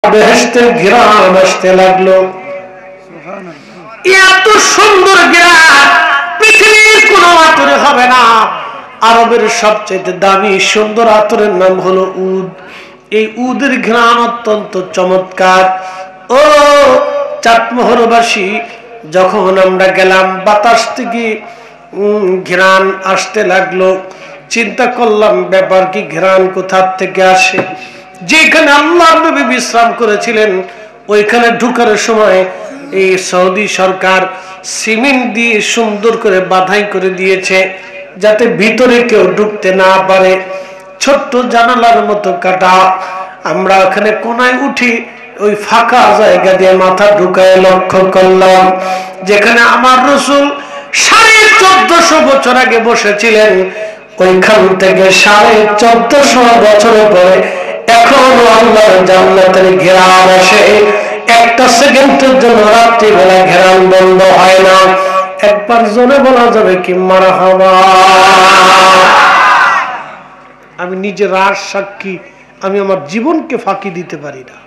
বেহেশতের ঘ্রাণ আসতে লাগলো। এত সুন্দর ঘ্রাণ পৃথিবীর কোন আতরে হবে না। আরবের সবচেয়ে দামি সুন্দর আতরের নাম হলো উদ। এই উদের ঘ্রাণ অত্যন্ত চমৎকার। ও চাটমোহরবাসী, যখন আমরা গেলাম বাতাস থেকে ঘ্রাণ আসতে লাগলো। চিন্তা করলাম ব্যাপার কি, ঘ্রাণ কোথা থেকে আসে? যেখানে আল্লাহর নবী বিশ্রাম করেছিলেন ওইখানে ঢুকার সময় এই সৌদি সরকার সিমেন্ট দিয়ে সুন্দর করে বাধাই করে দিয়েছে যাতে ভিতরে কেউ ঢুকতে না পারে। ছোট্ট জানালার মতো কাটা। আমরা ওখানে কোনায় উঠি, ওই ফাঁকা জায়গা দিয়ে মাথা ঢুকায় লক্ষ্য করলাম যেখানে আমার রাসূল 1450 বছর আগে বসেছিলেন, ওইখান থেকে 1450 বছরের পরে এখনো আল্লাহর জান্নাতের ঘেরান আসে। একটা সেকেন্ডের জন্য রাত্রিবেলা ঘেরান বন্ধ হয় না। একবার জোরে বলা যাবে কি মারহাবা? আমি নিজে রাজ সাক্ষী, আমি আমার জীবনকে ফাঁকি দিতে পারি না।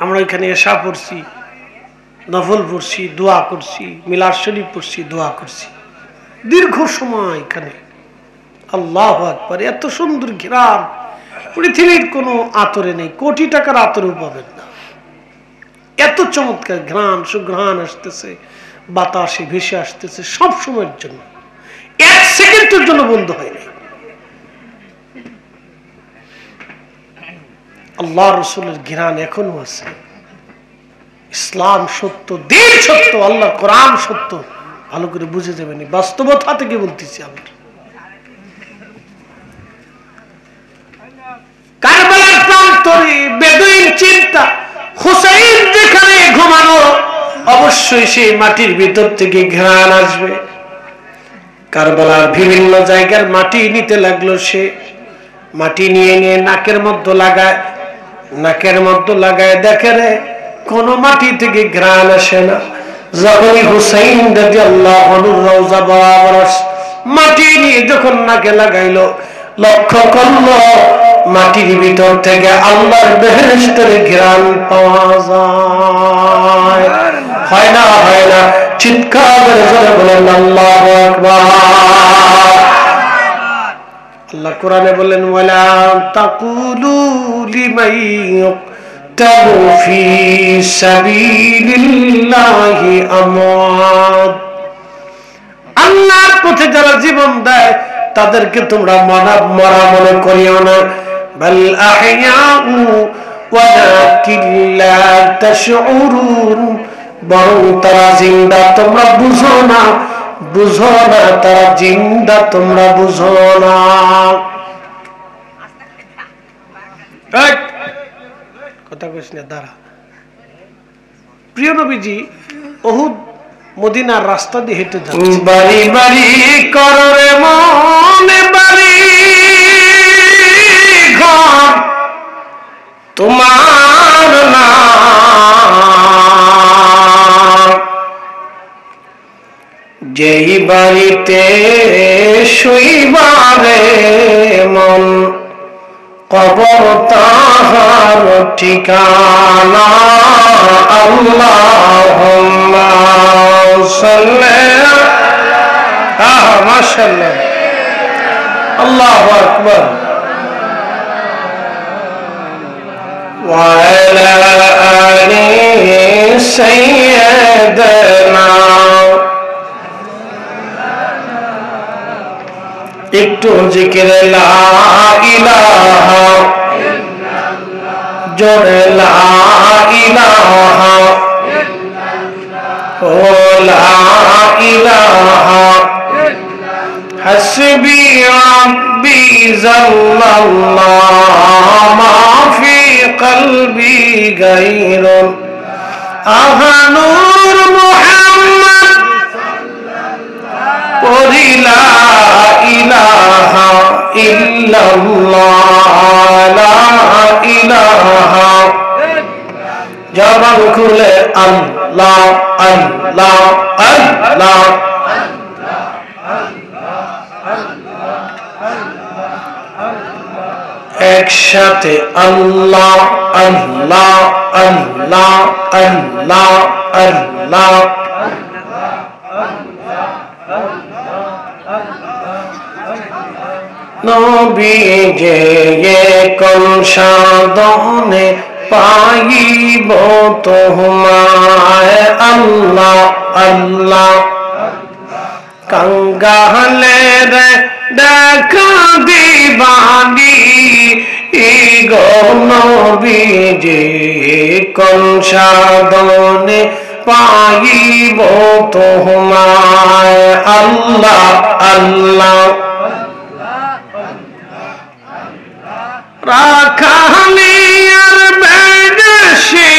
আমরা এখানে এশা পড়ছি, নফল পড়ছি, দোয়া করছি, মিলাদ শরীফ পড়ছি, দোয়া করছি দীর্ঘ সময় এখানে। আল্লাহু আকবার! এত সুন্দর ঘ্রাণ পৃথিবীর কোনো আতরে নেই, কোটি টাকার আতরেও পাবেন না। এত চমৎকার ঘ্রাণ, সুঘ্রাণ আসতেছে, বাতাসে ভেসে আসতেছে সব সময়ের জন্য, এক সেকেন্ডের জন্য বন্ধ হয়নি। আল্লাহ রসুলের ঘ্রাণ এখনো আছে। ইসলাম সত্য, দিন সত্য, আল্লাহ কোরআন সত্য। ভালো করে বুঝে যাবেন, বাস্তবতা থেকে বলতেছি। আমার কারবালার প্রান্তরে বেদুইন চিন্তা, হুসাইন যেখানে ঘুমানো, অবশ্যই সেই মাটির ভিতর থেকে ঘ্রাণ আসবে। কারবালার বিভিন্ন জায়গার মাটি নিতে লাগলো। সে মাটি নিয়ে নিয়ে নাকের মধ্যে লাগায়, নাকের মধ্যে লাগায়, দেখে রে কোন মাটি থেকে ঘ্রাণ আসে না। যখনই হুসাইন রাদিয়াল্লাহু আনহু রওজা বরাবর মাটি নিয়ে যখন নাকে লাগাইলো, লক্ষ্য করলো মাটির ভিতর থেকে আল্লাহর বেহেশতের ঘ্রাণ পাওয়া যায়। হয় না? হয় না? চিৎকার করে জোরে বলেন আল্লাহু আকবার। আল্লাহ কোরআনে বলেন, ওয়ালা তাকুলু লিমান ইয়ুকতালু ফি সাবিলিল্লাহি আমওয়াত। আল্লাহর পথে যারা জীবন দেয় তাদেরকে তোমরা মরা মনে করিও না। বাল আহইয়াউ ওয়ালাকিন লা তাশউরুন, বরং তারা জিন্দা, তোমরা বুঝো না। বুঝো না, তারা জিন্দা, তোমরা বুঝো না। কথা কইস না, দাঁড়া। প্রিয় নবীজি উহুদ মদিনার রাস্তা দিয়ে হেঁটে যাচ্ছে। বাড়ি বাড়ি করে মনে বাড়ি ঘর তোমার না, যেই বাড়িতে শুইবারে মন, কবর তাহার ঠিকানা। আল্লাহুম্মা সাল্লি, মাশাআল্লাহ, আল্লাহু আকবার। ওয়া আলা আলি সাইয়্যিদানা। একটু জিকির লা ইলাহা ইল্লাল্লাহ, জোরে লা ইলাহা ইল্লাল্লাহ, ও লা ইলাহা ইল্লাল্লাহ, হাসবি রাব্বি জাল্লাল্লাহ, মা ফি কলবি গায়রুন। আহানুর মুহাম্মদ পড়িলা ইলাহা ইল্লাল্লাহ, লা ইলাহা। জবান খুলে আল্লাহ আল্লাহ আল্লাহ। একসাথে আল্লাহ আল্লাহ আল্লাহ আল্লাহ আল্লাহ। নবী যে কোন সাধনে পাইব তোমায় আল্লাহ আল্লাহ। कंगाले रे देखा दीवानी गो नबी जे कौन साधने पाइब तुम्हारे अल्लाह अल्लाह। राखालियार बेदशे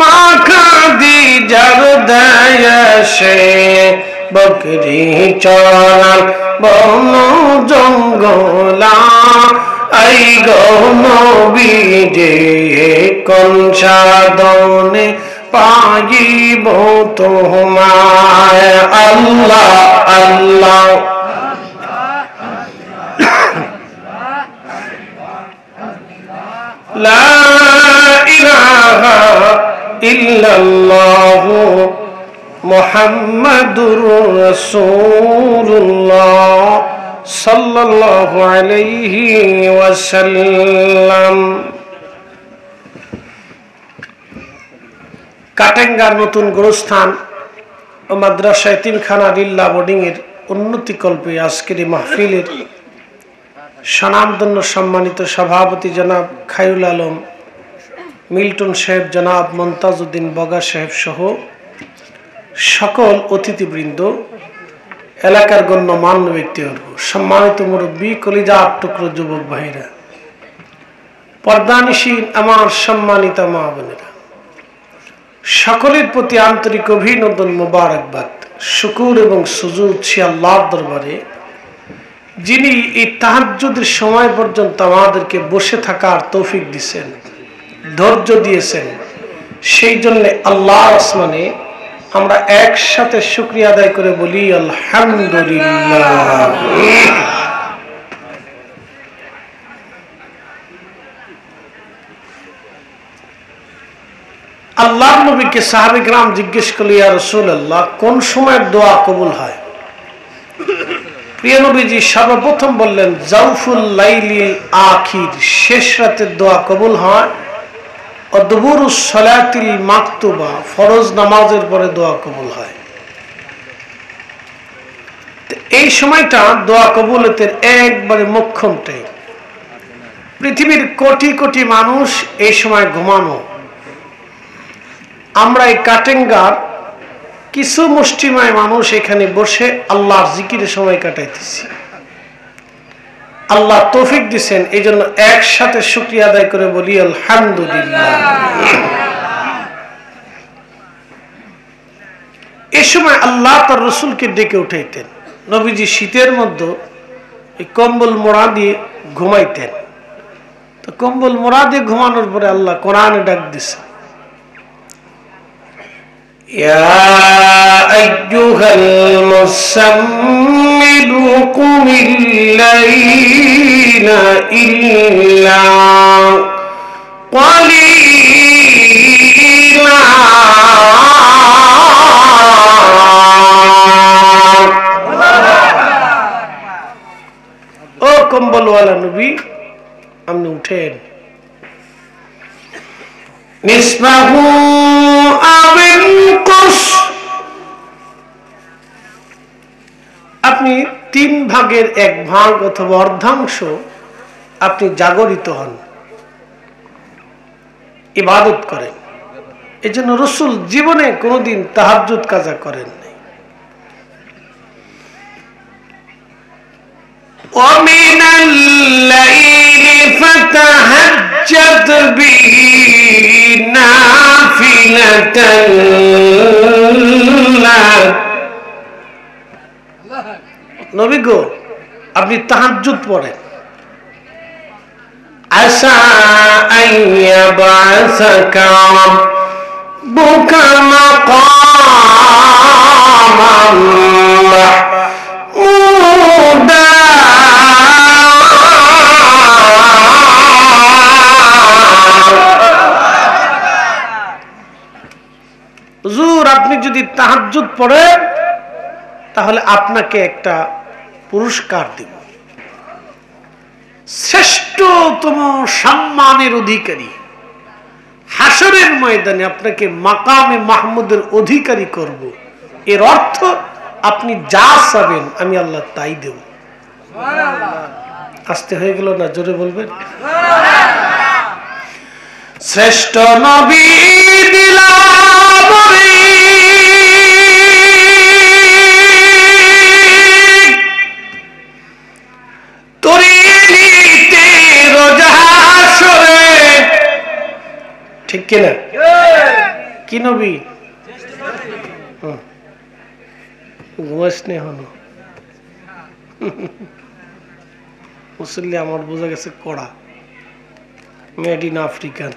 माखा दी जरदयशे बकरी चराल बन जंगला आई गो नबी जे कोन साधने पाइब तुम्हारे अल्लाह अल्लाह। ला इलाहा इल्लल्लाह मुहम्मदुर रसूलुल्लाह सल्लल्लाहु अलैहि वसल्लम। কাটেঙ্গার নতুন গোরস্থান ও মাদ্রাসা এতিমখানা লিল্লাহ বোর্ডিং এর উন্নতিকল্পে আজকের এই মাহফিলের স্বনামধন্য সম্মানিত সভাপতি জনাব খায়রুল আলম মিল্টন সাহেব, জনাব মমতাজউদ্দিন বগা সাহেব সহ সকল অতিথিবৃন্দ, এলাকার গণ্যমান্য ব্যক্তিবর্গ, সম্মানিত মুরব্বী, কলিজার টুকরো যুবক ভাইরা, পর্দানিশীন আমার সম্মানিত মা বোনেরা, সকলের প্রতি আন্তরিক অভিনন্দন, মোবারকবাদ, শুকুর এবং সুজুদ সে আল্লাহর দরবারে যিনি এই তাহাজ্জুদের সময় পর্যন্ত আমাদেরকে বসে থাকার তৌফিক দিয়েছেন, ধৈর্য দিয়েছেন। সেই জন্য আল্লাহর আসমানে আমরা একসাথে শুকরিয়া আদায় করে বলি আলহামদুলিল্লাহ। আল্লাহর নবীকে সাহাবে কিরাম জিজ্ঞেস করল, ইয়া রাসূলুল্লাহ, কোন সময় দোয়া কবুল হয়? প্রিয় নবীজি সর্বপ্রথম বললেন, জাউফুল লাইলিল আখির, শেষ রাতের দোয়া কবুল হয়। অদবুরুস সালাতিল মাকতুবা, ফরজ নামাজের পরে দোয়া কবুল হয়। এই সময়টা দোয়া কবুলতের একবারে মোক্ষম টাইম। পৃথিবীর কোটি কোটি মানুষ এই সময় ঘুমানো। আমরা এই কাটেঙ্গার কিছু মুষ্টিময় মানুষ এখানে বসে আল্লাহর জিকিরে সময় কাটাইতেছি। আল্লাহ তৌফিক দিচ্ছেন, এই জন্য একসাথে শুকরিয়া আদায় করে বলি আলহামদুলিল্লাহ। এই সময় আল্লাহ তার রসুলকে ডেকে উঠাইতেন। নবীজি শীতের মধ্যে এই কম্বল মোড়া দিয়ে ঘুমাইতেন। তো কম্বল মোড়া দিয়ে ঘুমানোর পরে আল্লাহ কোরআনে ডাক দিছে, ইয়া আইয়ুহাল মুসাম্মিলু কুমিল লাইলা ইল্লা ক্বালিলা। ও কম্বলওয়ালা নবী, আপনি উঠেন। নিসবাহু আবিল কুস, আপনি 3 ভাগের 1 ভাগ অথবা অর্ধাংশ আপনি জাগরিত হন, ইবাদত করেন। এই জন্য রাসূল জীবনে কোনোদিন তাহাজ্জুদ কাজা করেন নাই। ومن الليل فتهجد به نافلة لك। নবী গো, আপনি তাহাজ্জুদ পড়েন। আসা আইয়াবাসাকা রাব্বুকা মাকামান মাহমুদা। আপনি যদি তাহাজ্জুদ পড়েন তাহলে আপনাকে একটা পুরস্কার দেব, শ্রেষ্ঠতম সম্মানের অধিকারী। হাসরের ময়দানে আপনাকে মাকামে মাহমুদের অধিকারী করব। এর অর্থ আপনি যা চাবেন আমি আল্লাহ তাই দেব। আসতে হয়ে গেল না? জোরে বলবেন। শ্রেষ্ঠ নবী দিলাম রে, তোরে নিতে রোজা হাসরে। ঠিক কিনা? কি নবী? ঘুমাস নে হলো মুসল্লি আমার বোঝা গেছে কড়া, মেড ইন আফ্রিকান।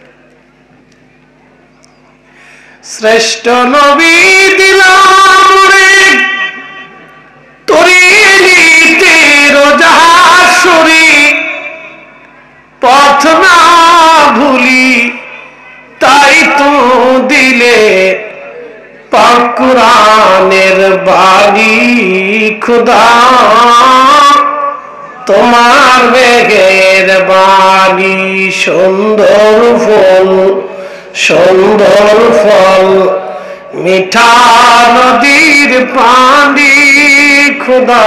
শ্রেষ্ঠ নবী দিলাম রে, তোরে নিতে রোজা হাসরে, পথ না ভুলি তাই তো দিলে পাক কুরআনের বাণী। খুদা তোমার বেগের বাণী, সুন্দর ফুল সুন্দর ফল, মিঠা নদীর পানি। খুদা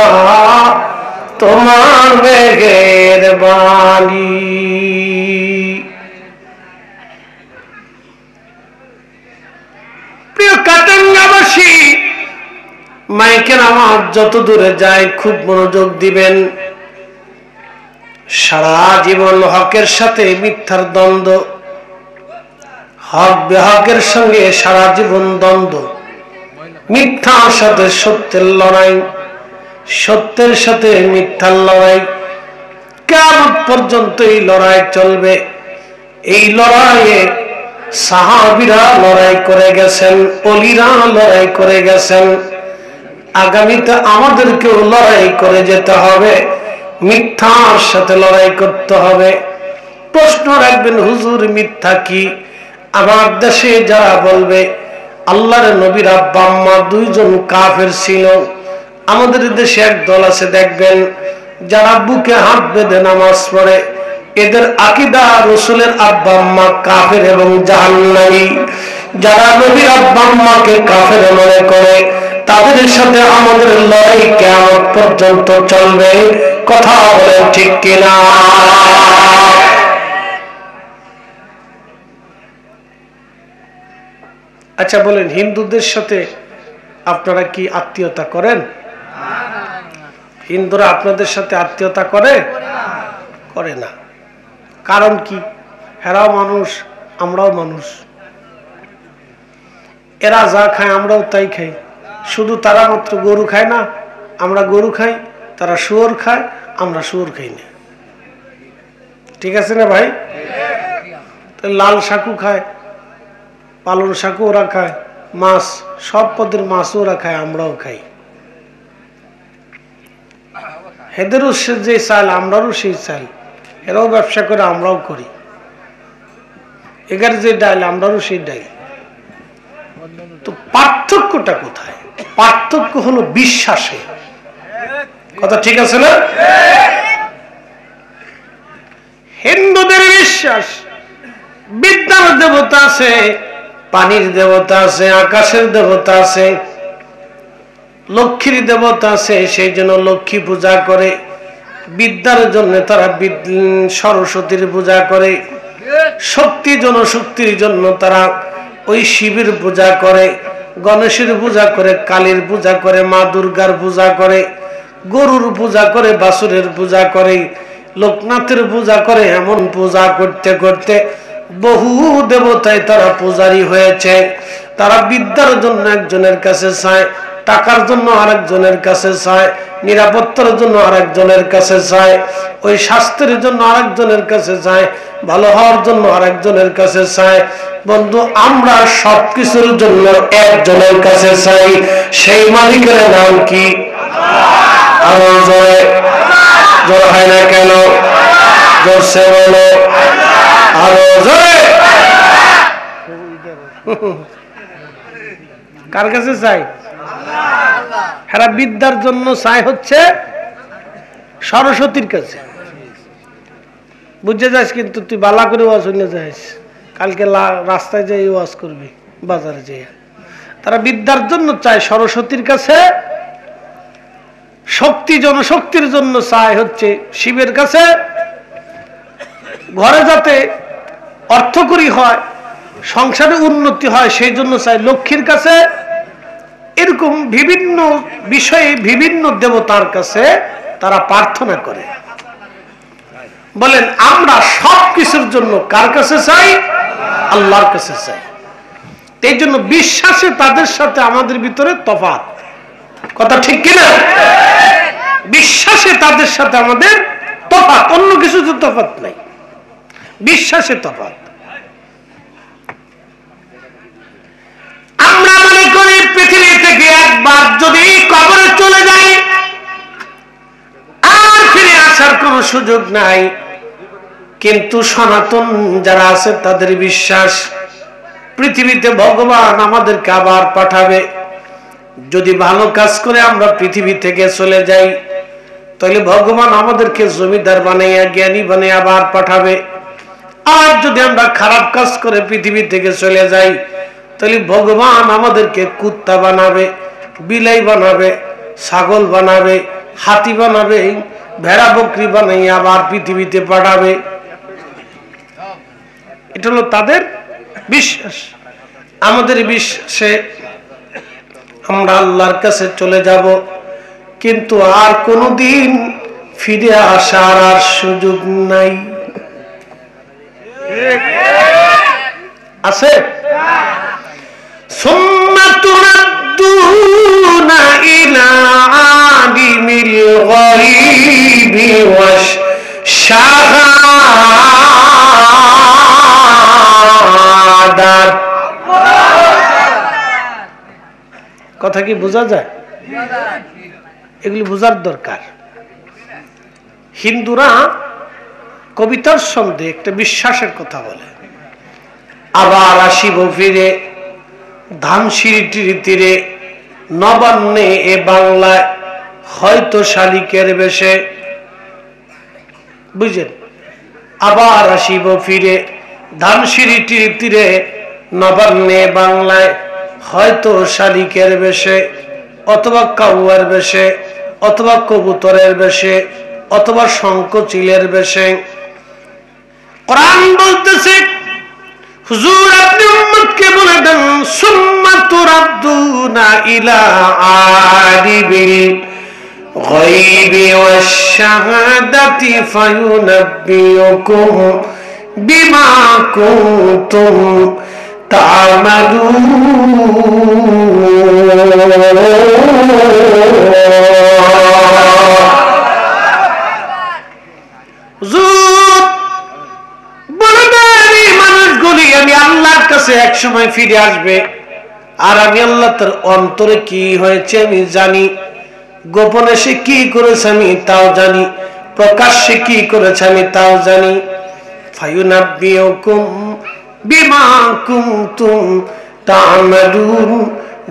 তোমার বেগের বাণী। প্রিয় কাটাঙ্গাবাসী, মাইকের আওয়াজ যত দূরে যায় খুব মনোযোগ দিবেন। সারা জীবন হকের সাথে মিথ্যার দ্বন্দ্ব, হক বেহকের সঙ্গে সারা জীবন দ্বন্দ্ব, মিথ্যার সাথে সত্যের লড়াই, সত্যের সাথে মিথ্যার লড়াই, কিয়ামত পর্যন্ত এই লড়াই চলবে। এই লড়াইয়ে সাহাবীরা লড়াই করে গেছেন, ওলিরা লড়াই করে গেছেন, আগামীতে আমাদেরকেও লড়াই করে যেতে হবে, মিথ্যার সাথে লড়াই করতে হবে। প্রশ্ন রাখবেন, হুজুর মিথ্যা কি? আমার দেশে যারা বলবে আল্লাহর নবীর আব্বা আম্মা দুইজন কাফের ছিল, আমাদের দেশে এক দল আছে দেখবেন যারা বুকে হাত বেঁধে নামাজ পড়ে, এদের আকীদা রাসূলের আব্বা আম্মা কাফের এবং জাহান্নামী। যারা নবীর আব্বা আম্মাকে কাফের মনে করে তাদের সাথে আমাদের লড়াই কিয়ামত পর্যন্ত চলবে। কথা বলেন ঠিক কিনা? আচ্ছা বলেন, হিন্দুদের সাথে আপনারা কি আত্মীয়তা করেন? হিন্দুরা আপনাদের সাথে আত্মীয়তা করে? করে না। কারণ কি? এরাও মানুষ, আমরাও মানুষ। এরা যা খায় আমরাও তাই খাই, শুধু তারা মাত্র গরু খায় না, আমরা গরু খাই, তারা শুয়োর খায়, আমরা শুয়োর খাই না। ঠিক আছে না ভাই? লাল শাকু খায়, পালন শাকু ওরা খায়, মাছ সব পদের মাছ ওরা খায়, আমরাও খাই। এদেরও যে চাল আমরাও সেই চাল, এরাও ব্যবসা করে আমরাও করি। এগার যে ডাল আমরাও সেই ডাল। তো পার্থক্যটা কোথায়? পার্থক্য হলো বিশ্বাসে। কথা ঠিক আছে না? হিন্দুদের বিশ্বাস বিদ্যার দেবতা আছে, পানির দেবতা আছে, আকাশের দেবতা আছে, লক্ষ্মীর দেবতা আছে, সেই জন্য লক্ষ্মী পূজা করে। বিদ্যার জন্য তারা সরস্বতীর পূজা করে। শক্তি জনশক্তির জন্য তারা ওই শিবের পূজা করে, গণেশের পূজা করে, কালীর পূজা করে, মা দুর্গার পূজা করে, গরুর পূজা করে, বাছুরের পূজা করে, লোকনাথের পূজা করে। এমন পূজা করতে করতে বহু দেবতায় তারা পূজারী হয়েছে। তারা বিদ্যার জন্য একজনের কাছে চায়, টাকার জন্য আরেকজনের কাছে চায়, নিরাপত্তার জন্য আরেকজনের কাছে চায়, ওই স্বাস্থ্যের জন্য আরেকজনের কাছে চায়, ভালো হওয়ার জন্য আরেকজনের কাছে চায়। বন্ধু, আমরা সবকিছুর জন্য একজনের কাছে চাই, সেই মালিকের নাম কি? আরো জোরে, জোর হয় না কেন? জোরসে বলো, আরো জোরে। কার কাছে চাই? হেরা বিদ্যার জন্য চাই হচ্ছে সরস্বতীর কাছে। বুঝে যাস, কিন্তু তুই বালা করে ওয়াজ হইলে যাইস, কালকে রাস্তায় যাই ওয়াজ করবি, বাজারে যাই। তারা বিদ্যার জন্য চায় সরস্বতীর কাছে, শক্তি জনশক্তির জন্য চায় হচ্ছে শিবের কাছে, ঘরে যাতে অর্থকরী হয়, সংসারে উন্নতি হয় সেই জন্য চায় লক্ষ্মীর কাছে। এরকম বিভিন্ন বিষয়ে বিভিন্ন দেবতার কাছে তারা প্রার্থনা করে। বলেন আমরা সব কিছুর জন্য কার কাছে চাই? আল্লাহর কাছে চাই। এই জন্য বিশ্বাসে তাদের সাথে আমাদের ভিতরে তফাৎ, কথা ঠিক কিনা? বিশ্বাসে তাদের সাথে আমাদের তফাৎ, অন্য কিছুতে তফাৎ নাই, বিশ্বাসে তফাৎ। আমরা মনে করি পৃথিবী থেকে একবার যদি কবরে চলে যাই আর ফিরে আসার কোন সুযোগ নাই। কিন্তু সনাতন যারা আছে তাদের বিশ্বাস পৃথিবীতে ভগবান আমাদেরকে আবার পাঠাবে। যদি ভালো কাজ করে আমরা পৃথিবী থেকে চলে যাই তাহলে ভগবান আমাদেরকে জমিদার বানাইয়া জ্ঞানী বানিয়ে আবার পাঠাবে। আর যদি আমরা খারাপ কাজ করে পৃথিবী থেকে চলে যাই তাহলে ভগবান আমাদেরকে কুত্তা বানাবে, বিলাই বানাবে, ছাগল বানাবে, হাতি বানাবে, ভেড়া বকরি বানাইয়া আবার পৃথিবীতে পাঠাবে। এটা হলো তাদের বিশ্বাস। আমাদের বিশ্বাসে আমরা আল্লাহর কাছে চলে যাব, কিন্তু আর কোনদিন ফিরে আসার আর সুযোগ নাই। আছে? সুম্মা তুরাদ্দুনা ইলা আলিমিল গায়বি ওয়াশ শাহাদাত। কথা কি বোঝা যায়? এগুলি বোঝার দরকার। হিন্দুরা কবিতার সঙ্গে একটা বিশ্বাসের কথা বলে, আবার আসিব ফিরে ধানসিঁড়িটির তীরে, নবান্নে এ বাংলায় হয়তো শালিকের বেশে। বুঝলেন? আবার আসিব ফিরে ধানসিঁড়িটির তীরে, নবান্নে বাংলায় হয়তো শালিকের বেশে, অথবা কাউয়ার বেশে, অথবা কবুতরের বেশে, অথবা শঙ্খচিলের বেশে। কোরআন বলতেছে হুজুর আপনি উম্মতকে বলে দেন সুম্মা তুরাদ্দুনা ইলা আলিমিল গায়বি ওয়াশ শাহাদাতি ফায়ুনাব্বিউকুম বিমা কুনতুম তা'মালুন। আমি আল্লাহর কাছে এক সময় ফিরে আসবে, আর আমি আল্লাহ তার অন্তরে কি হয়েছে আমি জানি, গোপনে সে কি করেছে আমি তাও জানি, প্রকাশ্যে কি করেছে আমি তাও জানি। ফায়ুনাব্বিউকুম বিমা কুনতুম তা'মালুন।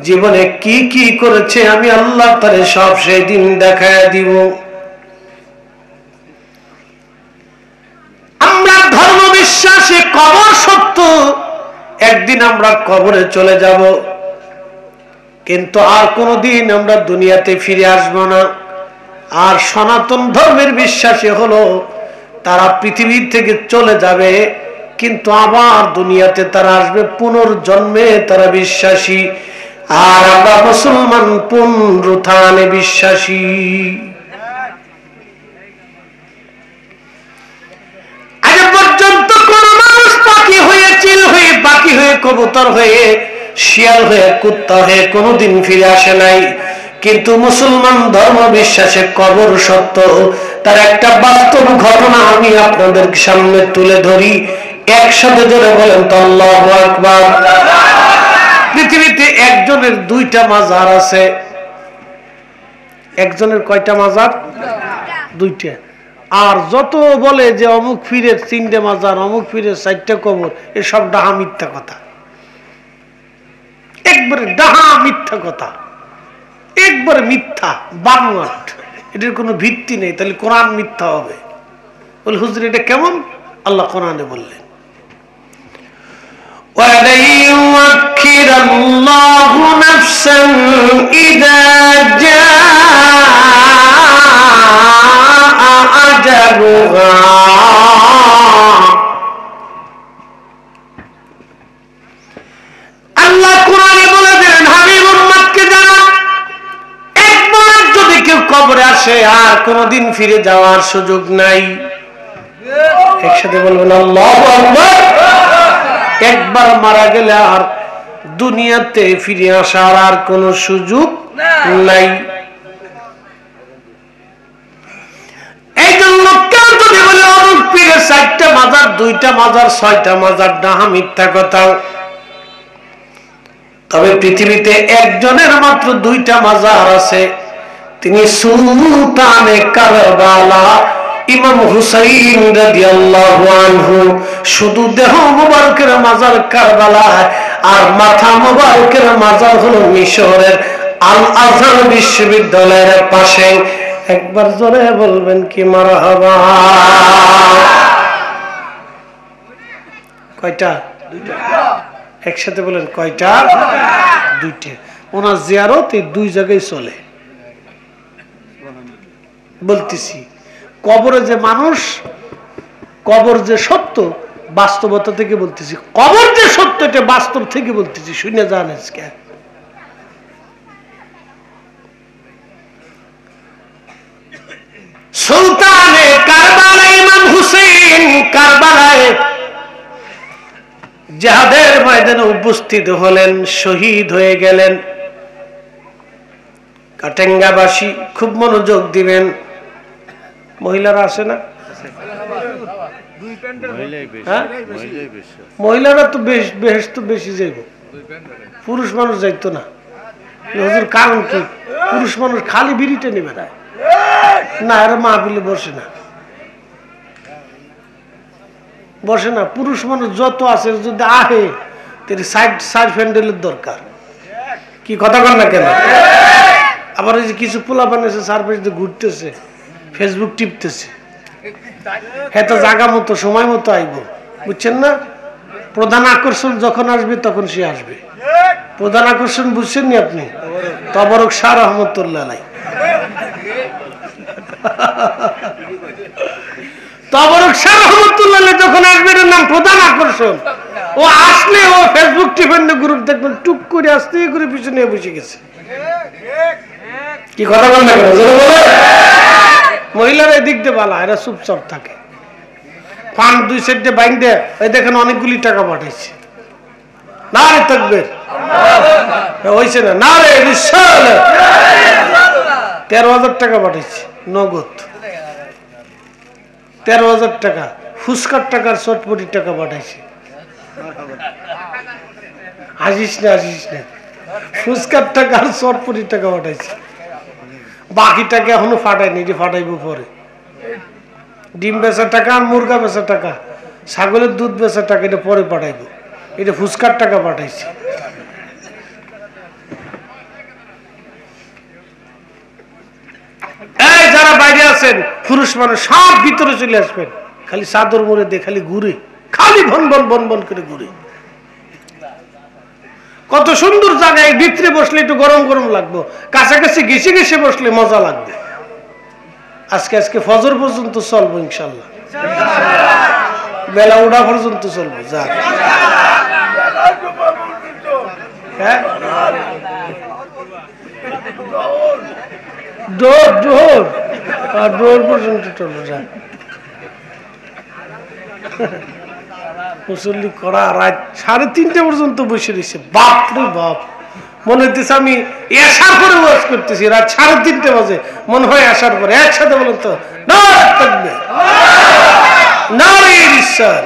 জীবনে কি কি করেছে আমি আল্লাহ তারে সব সেই দিন দেখায় দিব। আমরা ধর্ম বিশ্বাসে কবর সত্য, একদিন আমরা কবরে চলে যাব, কিন্তু আর কোনদিন আমরা দুনিয়াতে ফিরে আসব না। আর সনাতন ধর্মের বিশ্বাসে হলো তারা পৃথিবী থেকে চলে যাবে, কিন্তু আবার দুনিয়াতে তারা আসবে, পুনর্জন্মে তারা বিশ্বাসী। আর আমরা মুসলমান পুনরুত্থানে বিশ্বাসী। আজ পর্যন্ত কোন মানুষ পাখি হয়ে, চিল হয়ে, পাখি হয়ে, কবুতর হয়ে, শিয়াল হয়ে, কুত্তা হয়ে কোনদিন ফিরে আসে নাই। কিন্তু মুসলমান ধর্ম বিশ্বাসে কবর সত্য, তার একটা বাস্তব ঘটনা আমি আপনাদের সামনে তুলে ধরি। একসাথে জোরে বলেন তো আল্লাহু আকবার। পৃথিবীতে একজনের দুইটা মাজার আছে। একজনের কয়টা মাজার? দুইটা। আর যত বলে যে অমুক পীরের 3টে মাজার, অমুক পীরের 4টে কবর, এসব ডাহা মিথ্যা কথা। একবারে ডাহা মিথ্যা কথা, একবারে মিথ্যা বানোয়াট, এটার কোনো ভিত্তি নেই। তাহলে কোরআন মিথ্যা হবে? বলে হুজুর এটা কেমন? আল্লাহ কোরআনে বললেন وَلَن يُؤَخِّرَ اللَّهُ نَفْسًا إِذَا جَاءَ أَجَلُهَا আল্লাহ কোরআনে বলে দেন হাবিব উম্মতকে জানান, একবার যদি কেউ কবরে আসে আর কোনোদিন ফিরে যাওয়ার সুযোগ নাই। একসাথে বলবেন আল্লাহু আকবার। একবার মারা গেলে আর দুনিয়াতে ফিরে আসার আর কোন সুযোগ নাই। এই জন্য কেউ যদি বলে অমুক পীরে 4টা মাজার, 2টা মাজার, 6টা মাজার, ডাহা মিথ্যা কথা। তবে পৃথিবীতে একজনের মাত্র 2টা মাজার আছে, তিনি সুলতানে কারবালা ইমাম হুসাইন রাদিয়াল্লাহু আনহু। শুধু দেহ মুবারকের মাজার কারবালায়, আর মাথা মুবারকের মাজার হলো মিশরের আল আজহার বিশ্ববিদ্যালয়ের পাশে। একবার জোরে বলবেন কি মারহাবা। কয়টা? 2টা। একসাথে বলেন কয়টা? 2টা। ওনার জিয়ারত এই 2 জায়গায় চলে। বলতেছি কবরে যে মানুষ, কবর যে সত্য, বাস্তবতা থেকে বলতেছি। কবর যে সত্য এটা বাস্তব থেকে বলতেছি, শুনে যান আজকে। সুলতানে কারবালা ইমাম হুসেইন কারবালায় জিহাদের ময়দানে উপস্থিত হলেন, শহীদ হয়ে গেলেন। কাটেঙ্গাবাসী খুব মনোযোগ দিবেন। মহিলারা আসে না? মহিলারা তো বেহেশত বেশি যাইব, পুরুষ মানুষ যাইতো না। হুজুর কারণ কি? পুরুষ মানুষ খালি বিড়িটা নেবে না, না এরা মাহফিলে বসে না, বসে না। পুরুষ মানুষ যত আছে যদি আহে তাহলে সাইড ফ্যান্ডেলের দরকার। কি কথা কন না কেন? আবার ওই যে কিছু পোলা বানিয়েছে সার্ভিস ঘুরতেছে, ফেসবুক টিপতেছে, হ্যাঁ তো জায়গা মতো সময় মতো আইব, বুঝছেন না? প্রধান আকর্ষণ যখন আসবে তখন সে আসবে। প্রধান আকর্ষণ বুঝছেন নি আপনি? তবরক শাহ রহমতুল্লাহ আলাইহি। তবরক শাহ রহমতুল্লাহ আলাইহি যখন আসবে এর নাম প্রধান আকর্ষণ। ও আসলে ও ফেসবুক টিপেন গ্রুপ দেখবেন টুক করে আসতে করে পিছনে বসে গেছে। কি কথা বল না কেন? মহিলারা এদিক দিয়ে বালা, এরা চুপচাপ থাকে। পান 2 সাইডে বাইন্দে এই দেখেন অনেকগুলি টাকা পাঠাইছে। না রে তাকবীর, হইছে না? না রে রিসালাত। 13,000 টাকা পাঠাইছে নগদ, 13,000 টাকা। ফুসকার টাকার চটপটি টাকা পাঠাইছে। আসিস না, আসিস না। ফুসকার টাকার চটপটি টাকা পাঠাইছে। বাকিটাকে এখনো ফাটায়নি, যে ফাটাইবো পরে। ডিম বেচার টাকা আর মুরগা বেচার টাকা, ছাগলের দুধ বেচার টাকা এটা পরে পাঠাইবো। এটা ফুসকার টাকা পাঠাইছে। এই যারা বাইরে আছেন পুরুষ মানুষ সব ভিতরে চলে আসবেন। খালি চাদর মুড়ে দিয়ে খালি ঘুরে, খালি ভন ভন ভন ভন করে ঘুরে। কত সুন্দর জায়গায়, ভিতরে বসলে একটু গরম গরম লাগবে, কাছাকাছি ঘেসে ঘেসে বসলে মজা লাগবে। আজকে ফজর পর্যন্ত চলবো ইনশাল্লাহ, বেলা উঠা পর্যন্ত চলবো। যা হ্যাঁ, ডোর পর্যন্ত চলবো। যা মুসল্লি করা রাত 3:30 পর্যন্ত বসে রয়েছে। বাপ রে বাপ, মনে হইতেছে আমি আসার পরে ওয়াজ করতেছি। রাত 3:30 বাজে, মনে হয় আসার পরে। একসাথে বলেন তো নারে তাকবীর, নারে রিসালাত।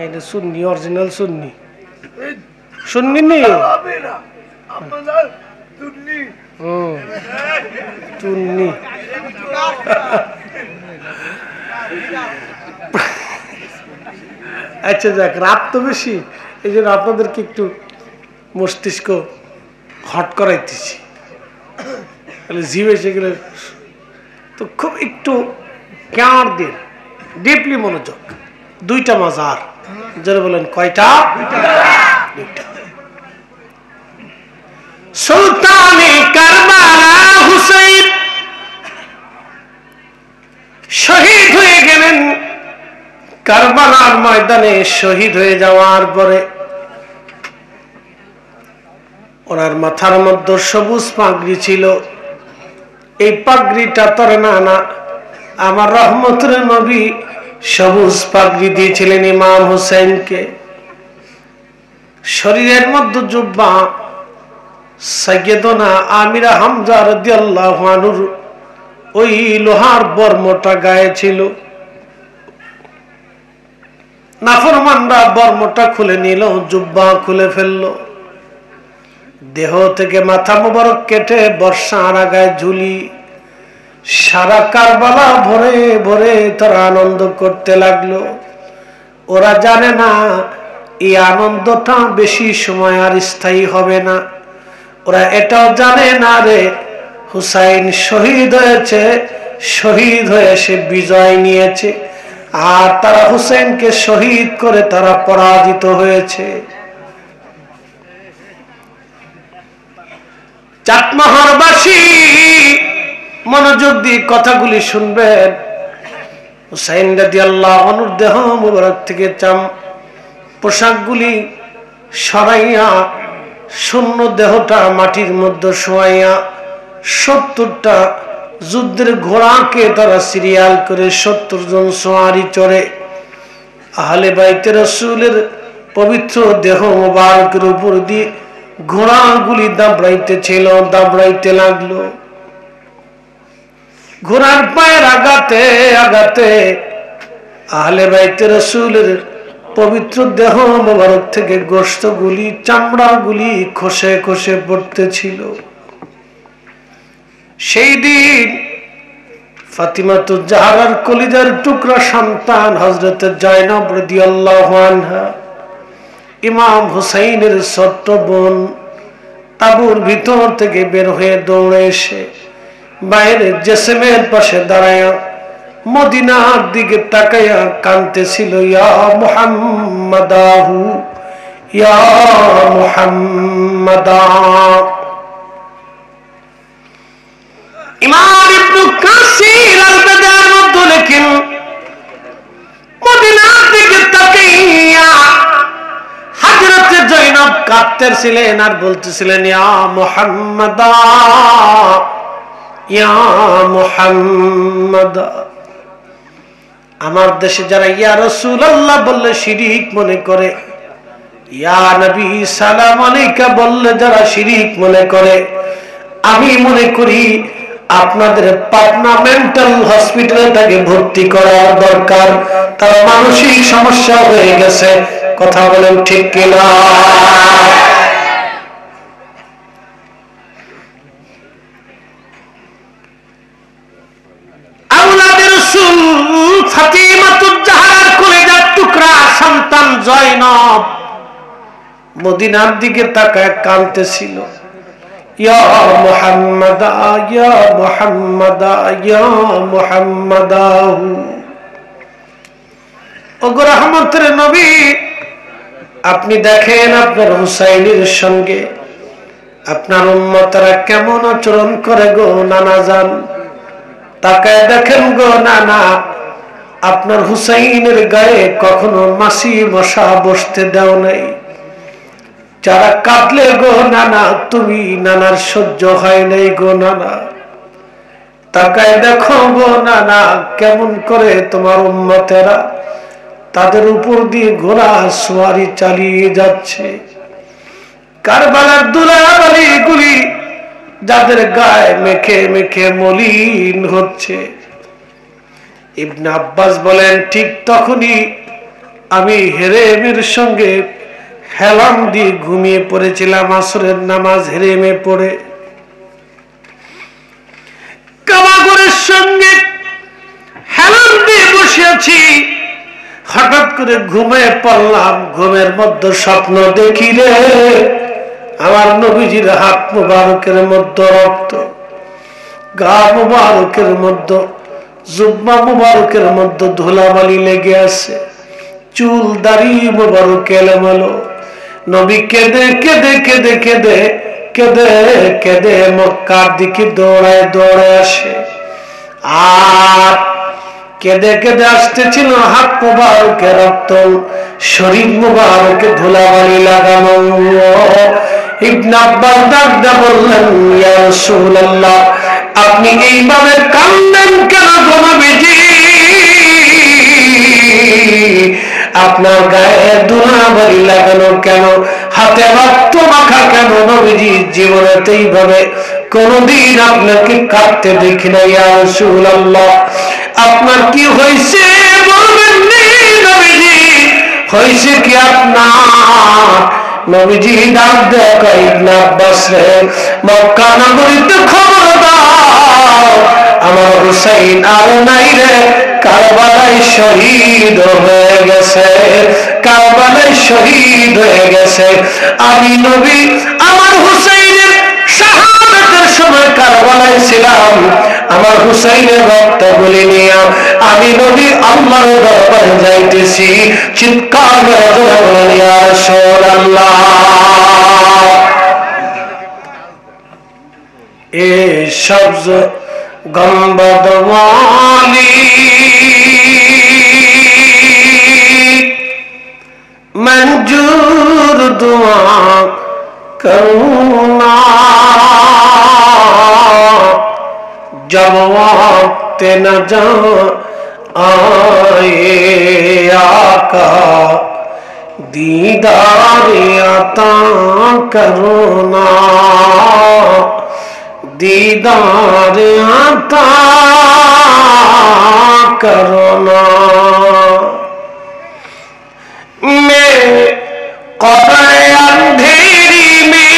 এটা সুন্নি, অরিজিনাল সুন্নি। সুন্নি নেই সুন্নি। আচ্ছা যাক, রাত তো বেশি, এই জন্য আপনাদেরকে একটু মস্তিষ্ক হট করাইতেছি, জিভ এসে গেলে তো খুব একটু কেয়ার দিন, ডিপলি মনোযোগ। দুইটা মাজার, যারা বলেন কয়টা? দুইটা। সুলতানে কারবালা হুসাইন শহীদ হয়ে গেলেন। কারবালার ময়দানে শহীদ হয়ে যাওয়ার পরে ওনার মাথার মধ্যে সবুজ পাগড়ি ছিল। এই পাগড়িটা তরে না আমার রহমতের নবী সবুজ পাগড়ি দিয়েছিলেন ইমাম হুসেনকে। শরীরের মধ্যে জুব্বা সাইয়েদনা আমিরা হামজা রাদিয়াল্লাহু আনহুর ওই লোহার বর্মটা গায়ে ছিল। নাফরমানরা বর্মটা খুলে নিল, জুব্বা খুলে ফেললো, দেহ থেকে মাথা মোবারক কেটে বর্ষার আগায় ঝুলি। সারা কারবালা ভরে ভরে তারা আনন্দ করতে লাগলো। ওরা জানে না এই আনন্দটা বেশি সময় আর স্থায়ী হবে না। ওরা এটাও জানে না রে হুসাইন শহীদ হয়েছে, শহীদ হয়ে সে বিজয় নিয়েছে, আর তারা হুসাইনকে শহীদ করে তারা পরাজিত হয়েছে। চাটমোহরবাসী মনোযোগ দিয়ে কথাগুলি শুনবেন। হুসাইন রাদিয়াল্লাহু আনহুর দেহ মুবারক থেকে পোশাকগুলি সরাইয়া শূন্য দেহটা মাটির মধ্যে শোয়াইয়া 70টা যুদ্ধের ঘোড়াকে তারা সিরিয়াল করে 70 জন সোয়ারি চড়ে আহলে বাইতে রাসূলের পবিত্র দেহ মুবারকের উপর দিয়ে ঘোড়াগুলি দাবড়াইতে লাগলো। ঘোড়ার পায়ের আঘাতে আঘাতে আহলে বাইতে রাসূলের পবিত্র দেহ মোবারক থেকে গোশতগুলি চামড়াগুলি খসে খসে পড়তেছিল। সেই দিন ফাতিমাতুজ জাহরার কলিজার টুকরা সন্তান হযরত জায়নব রাদিয়াল্লাহু আনহা, ইমাম হুসাইনের ছোট্ট বোন, তাঁবুর ভিতর থেকে বের হয়ে দৌড়ে এসে বাইরে জেসেমের পাশে দাঁড়ায়া মদিনার দিকে তাকাইয়া কাঁদতেছিল, ইয়া মুহাম্মাদাহু ইয়া মুহাম্মাদা। ইমাম ইবনে কাসির আল-বাদার মধ্যে লেখেন মদিনার দিকে তাকাইয়া হযরত জয়নব কাঁদতেছিলেন আর বলতেছিলেন, ইয়া মুহাম্মাদা ইয়া মুহাম্মাদা। আমার দেশে যারা ইয়া রাসূলুল্লাহ বললে শিরিক মনে করে, ইয়া নবী সালাম আলাইকা বললে যারা শিরিক মনে করে, আমি মনে করি আপনাদের পাটনা মেন্টাল হসপিটালে তাকে ভর্তি করার দরকার। তার মানসিক সমস্যা হয়ে গেছে। কথা বলেন ঠিক কিনা? আওলাদের রাসূল ফাতিমাতুজ জাহরার কলিজার টুকরা সন্তান জয়নব মদিনার দিকে তাকায় কাঁদতেছিল, ইয়া মুহাম্মাদা ইয়া মুহাম্মাদা ইয়া মুহাম্মাদাহু। ওগো রহমতের নবী, আপনি দেখেন আপনার হুসাইনের সঙ্গে আপনার উম্মতরা কেমন আচরণ করে গো নানা জান। তাকায় দেখেন গো নানা, আপনার হুসাইনের গায়ে কখনো মাছি মশা বসতে দাও নাই। যারা কাঁদলে গো নানা, তুমি নানার সহ্য হয় নাই গো নানা। তাকায় দেখো গো নানা, কেমন করে তোমার উম্মতেরা তাদের উপর দিয়ে ঘোড়া সোয়ারি চালিয়ে যাচ্ছে। কারবালার ধুলাবালি গুলি যাদের গায়ে মেখে মেখে মলিন হচ্ছে। ইবনে আব্বাস বলেন, ঠিক তখনই আমি হেরেমের সঙ্গে হেলাম দিয়ে ঘুমিয়ে পড়েছিলাম। আসরের নামাজ হেরেমে পড়ে কাবাগরের সঙ্গে হেলাম দিয়ে বসে আছি। হঠাৎ করে ঘুমিয়ে পড়লাম। ঘুমের মধ্যে স্বপ্ন দেখি রে আমার নবীজির হাত মুবারকের মধ্যে রক্ত, গা মুবারকের মধ্যে, জুব্বা মুবারকের মধ্যে ধুলাবালি লেগে আছে, চুল দাড়ি মুবারক এলোমেলো। নবী কেঁদে কেঁদে কেঁদে কেঁদে কেঁদে কেঁদে মক্কার দিকে দৌড়ায় দৌড়ায় আসে। আর কেঁদে কেঁদে আসতেছিল, হাত মুবারকে রক্ত, শরীর মুবারকে ধুলাবালি লাগানো। ইবনে আব্বাস ডাকতে বললেন, ইয়া রাসূলুল্লাহ, আপনি এইভাবে কান্দেন কেন গো নবীজি? আপনার গায়ে ধুলাবালি লাগানো কেন, হাতে রক্ত মাখা কেন? নবীজি জীবনেতে এইভাবে কোনদিন আপনাকে কাঁদতে দেখি না। ইয়া রাসূলুল্লাহ, আপনার কি হয়েছে বলবেন নবীজি? হয়েছে কি আপনার? নবীজি ডাক দেয়, ইবনে আব্বাস রে, মক্কা নগরীতে খবর দাও, আমার হুসাইন আর নাই রে, কারবালায় শহীদ হয়ে গেছে, কারবালায় শহীদ হয়ে গেছে। আমি নবী আমার হুসাইনের শাহাদাতের সময় কারবালায় ছিলাম, আমার হুসাইনের রক্তগুলি নিয়ে আমি নবী আল্লাহর দরবারে যাইতেছি। চিৎকার করে বলেন, ইয়া রাসূলুল্লাহ। এ সবজ গম্বদ ওয়ালি मंजूर दुआ करूना, जब वक्त न जा आए आका, दीदार अता करूना, दीदार अता करूना। मैं कब्र अंधेरी में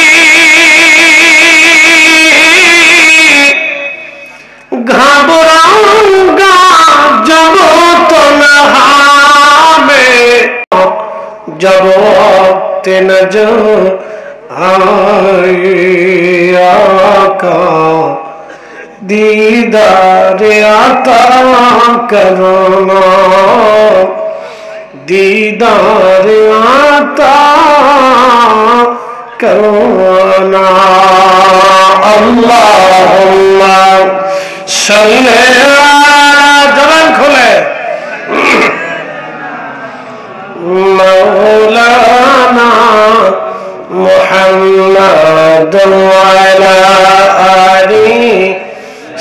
घबराऊंगा जब तन्हा में, जब वक्त न जो आए आका, दीदार अता करना, दीदार आता करना। अल्लाहुम्मा सल्ले जबान खोले मौलाना मुहम्मद वाला आली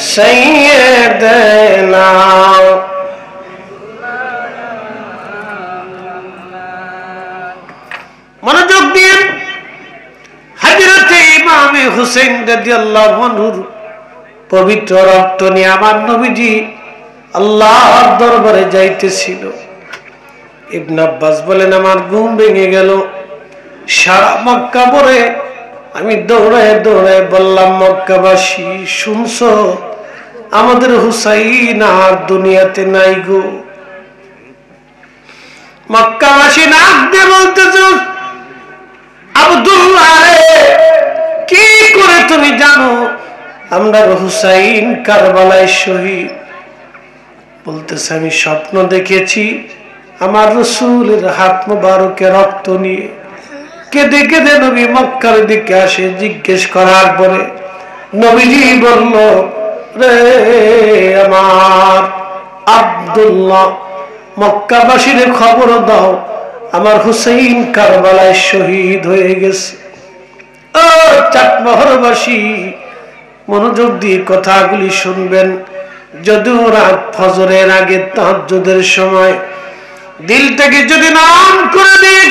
सय्यदना। মনোযোগ দিয়ে হযরতে ইমাম হুসাইন রাদিয়াল্লাহু আনহুর পবিত্র রক্ত নিয়ে আমার নবীজি আল্লাহর দরবারে যাইতেছিল। ইবনে আব্বাস বলেন, আমার ঘুম ভেঙে গেল। সারা মক্কা পরে আমি দৌড়ায় দৌড়ায় বললাম, মক্কাবাসী শুনছো, আমাদের হুসাইন আর দুনিয়াতে নাই গো। মক্কাবাসী নাক দিয়ে বলতেছ, আব্দুল্লাহ কি করে তুমি জানো আমরা হুসাইন কারবালায় শহীদ? বলতেছে, আমি স্বপ্ন দেখেছি আমার রাসূলের হাত মুবারকে রক্ত নিয়ে। কেঁদে কেঁদে নবী মক্কার দিকে আসে। জিজ্ঞেস করার পরে নবীজি বলল, রে আমার আব্দুল্লাহ, মক্কাবাসীর খবর দাও, আমার হুসাইন কারবালায় শহীদ হয়ে গেছে। ও চাটমোহরবাসী, মনোযোগ দিয়ে কথাগুলি শুনবেন। যদিও রাত ফজরের আগে তাহাজ্জুদের সময় দিল থেকে যদি নাম করে দিন,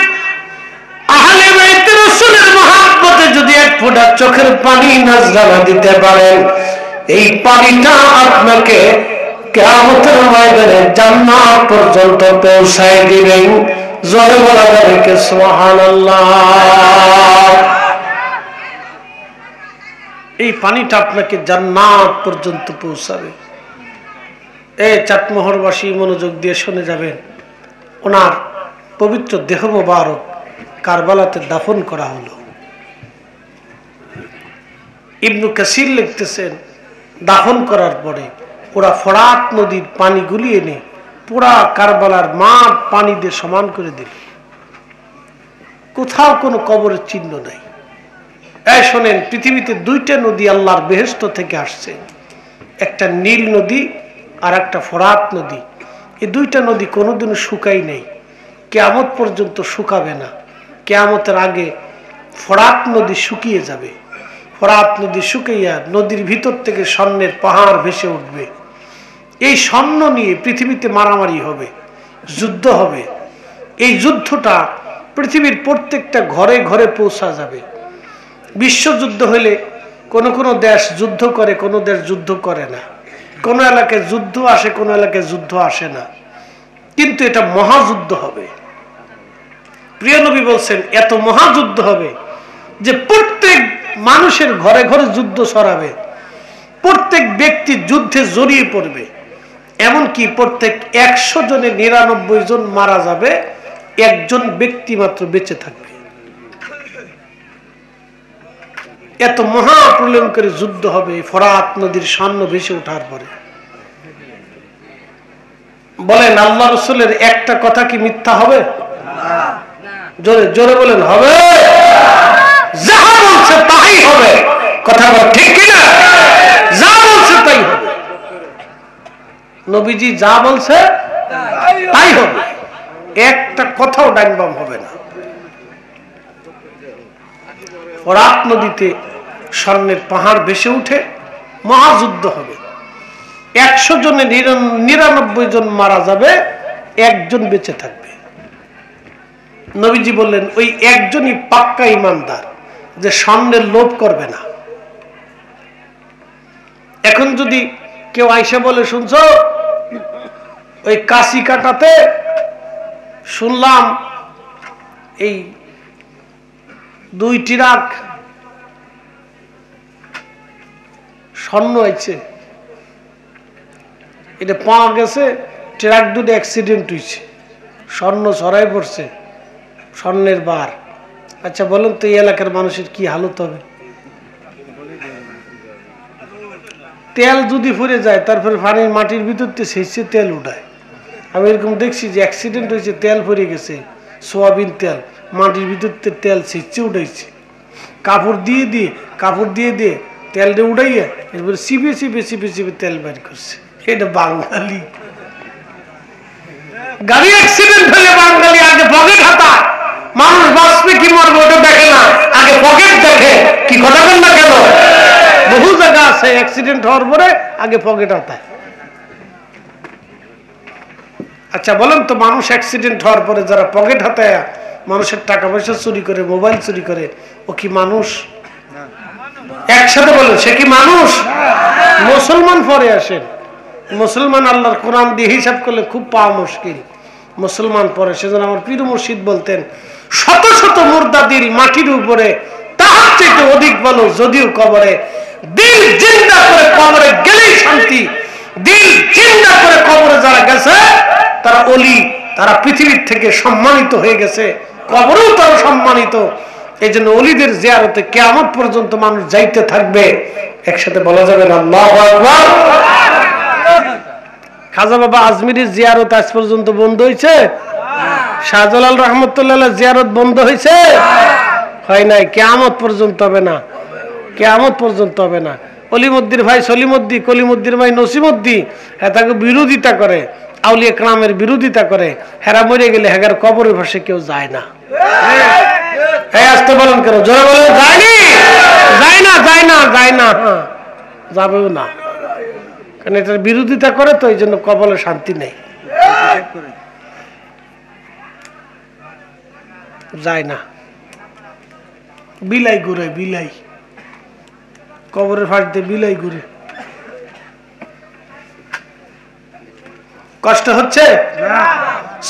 আহলে বাইত রাসূলের মহব্বতে যদি এক ফোঁটা চোখের পানি নজরানা দিতে পারেন, এই পানিটা আপনাকে কিয়ামতের ময়দানে জান্নাত পর্যন্ত পৌঁছায় দিবেন। জোরে বলা যাবে কি সুবহানাল্লাহ? এই পানিটা আপনাকে জান্নাত পর্যন্ত পৌঁছাবে। এই চাটমোহরবাসী মনোযোগ দিয়ে শুনে যাবেন। ওনার পবিত্র দেহ মোবারক কারবালাতে দাফন করা হলো। ইবনু কাসির লিখতেছেন দাফন করার পরে ওরা ফরাত নদীর পানি গুলিয়ে এনে পুরা কারবালার মাঠ পানি দিয়ে সমান করে দিল। কোথাও কোনো কবরের চিহ্ন নাই। এই শোনেন, পৃথিবীতে দুইটা নদী আল্লাহর বেহেশত থেকে আসছে, একটা নীল নদী আর একটা ফরাত নদী। এই দুইটা নদী কোনোদিনও শুকাই নেই, কিয়ামত পর্যন্ত শুকাবে না। কিয়ামতের আগে ফরাত নদী শুকিয়ে যাবে। ফরাত নদী শুকিয়ে নদীর ভিতর থেকে স্বর্ণের পাহাড় ভেসে উঠবে। এই স্বর্ণ নিয়ে পৃথিবীতে মারামারি হবে, যুদ্ধ হবে। এই যুদ্ধটা পৃথিবীর প্রত্যেকটা ঘরে ঘরে পৌঁছা যাবে। বিশ্বযুদ্ধ হলে কোন কোন দেশ যুদ্ধ করে, কোন দেশ যুদ্ধ করে না। কোন এলাকায় যুদ্ধ আসে, কোন এলাকায় যুদ্ধ আসে না, কিন্তু এটা মহাযুদ্ধ হবে। প্রিয় নবী বলছেন এত মহাযুদ্ধ হবে যে প্রত্যেক মানুষের ঘরে ঘরে যুদ্ধ ছড়াবে, প্রত্যেক ব্যক্তি যুদ্ধে জড়িয়ে পড়বে। এমনকি প্রত্যেক 100 জনে 99 জন মারা যাবে, একজন ব্যক্তি মাত্র বেঁচে থাকবে। এত মহাপ্রলয়ঙ্করী যুদ্ধ হবে ফরাত নদীর স্বর্ণ ভেসে ওঠার পরে। বলেন আল্লাহ রাসূলের একটা কথা কি মিথ্যা হবে? জোরে জোরে বলেন হবে? যা বলছে তাই হবে। কথা বল ঠিক কিনা? যা বলছে তাই হবে। নবীজি যা বলছে তাই হবে, একটা কথাও ডাইনবাম হবে না। ফরাত নদীতে স্বর্ণের পাহাড় ভেসে উঠে মহাযুদ্ধ হবে। 100 জনে 99 জন মারা যাবে, একজন বেঁচে থাকবে। নবীজি বললেন ওই একজনই পাক্কা ইমানদার, যে স্বর্ণের লোভ করবে না। এখন যদি কেউ আইসা বলে শুনছো ওই কাশি কাটাতে শুনলাম এই 2 ট্রাক স্বর্ণ আছে, এটা পাওয়া গেছে, ট্রাক দুটো অ্যাক্সিডেন্ট হয়েছে, স্বর্ণ ছড়াই পড়ছে, স্বর্ণের বার। আচ্ছা বলুন তো এই এলাকার মানুষের কি হালত হবে? তেল যদি ফুরে যায়, তারপরে পানির মাটির ভিতর সেচে তেল উঠায়। আমি এরকম দেখছি যে অ্যাক্সিডেন্ট হয়েছে, তেল ফুরে গেছে, সোয়াবিন তেল মাটির ভিতর তেল সেচে উঠাইছে, কাপড় দিয়ে দিয়ে তেলটা উঠাইয়া এরপরে চিপে চিপে চিপে চিপে তেল বের করছে। এটা বাঙালি। গাড়ি অ্যাক্সিডেন্ট হলে বাঙালি আগে পকেট হাতা, মানুষ বাঁচবে কি মরবে ওটা দেখে না, আগে পকেট দেখে। কি কথা বল না কেন? বহু জায়গা আছে অ্যাক্সিডেন্ট হওয়ার পরে আগে পকেট হাতায়। আচ্ছা বলেন তো, মানুষ অ্যাক্সিডেন্ট হওয়ার পরে যারা পকেট হাতায় মানুষের টাকা পয়সা চুরি করে, মোবাইল চুরি করে, ও কি মানুষ? একসাথে বলেন, সে কি মানুষ? মুসলমান পরে আসেন। মুসলমান আল্লাহর কোরআন দিয়ে হিসাব করলে খুব পাওয়া মুশকিল। মুসলমান পরে, সেজন্য আমার পীর মুর্শিদ বলতেন শত শত মুর্দা দিল মাটির উপরে, তাহার চেয়ে অধিক বলো যদিও কবরে। দিল জিন্দা করে কবরে গেলেই শান্তি। দিল জিন্দা করে কবরে যারা গেছে তারা ওলি, তারা পৃথিবীর থেকে সম্মানিত হয়ে গেছে, কবরেও তারা সম্মানিত। এই জন্য ওলিদের জিয়ারতে কিয়ামত পর্যন্ত মানুষ যাইতে থাকবে। একসাথে বলা যাবে না আল্লাহু আকবার। খাজা বাবা আজমিরের জিয়ারত আজ পর্যন্ত বন্ধ হয়েছে? শাহজালাল রহমতুল্লাহ জিয়ারত বন্ধ হয়েছে? হয় নাই। কিয়ামত পর্যন্ত হবে না, কিয়ামত পর্যন্ত হবে না। অলিমুদ্দির ভাই সলিমুদ্দি, কলিমুদ্দির ভাই নসিমুদ্দি, হ্যাঁ তাকে বিরোধিতা করে, আউলিয়া কেরামের বিরোধিতা করে। হেরা মরে গেলে হেগার কবরের পাশে কেউ যায় না। হ্যাঁ আসতে বলেন কেন? জোরে বলেন যায়নি, যায় না, যায় না, যায় না, যাবেও না, কারণ এটার বিরোধিতা করে, তো এই জন্য কবরে শান্তি নেই, যায় না। বিলাই ঘুরে, বিলাই কবরের ফাঁস দিয়ে বিলাই ঘুরে। কষ্ট হচ্ছে?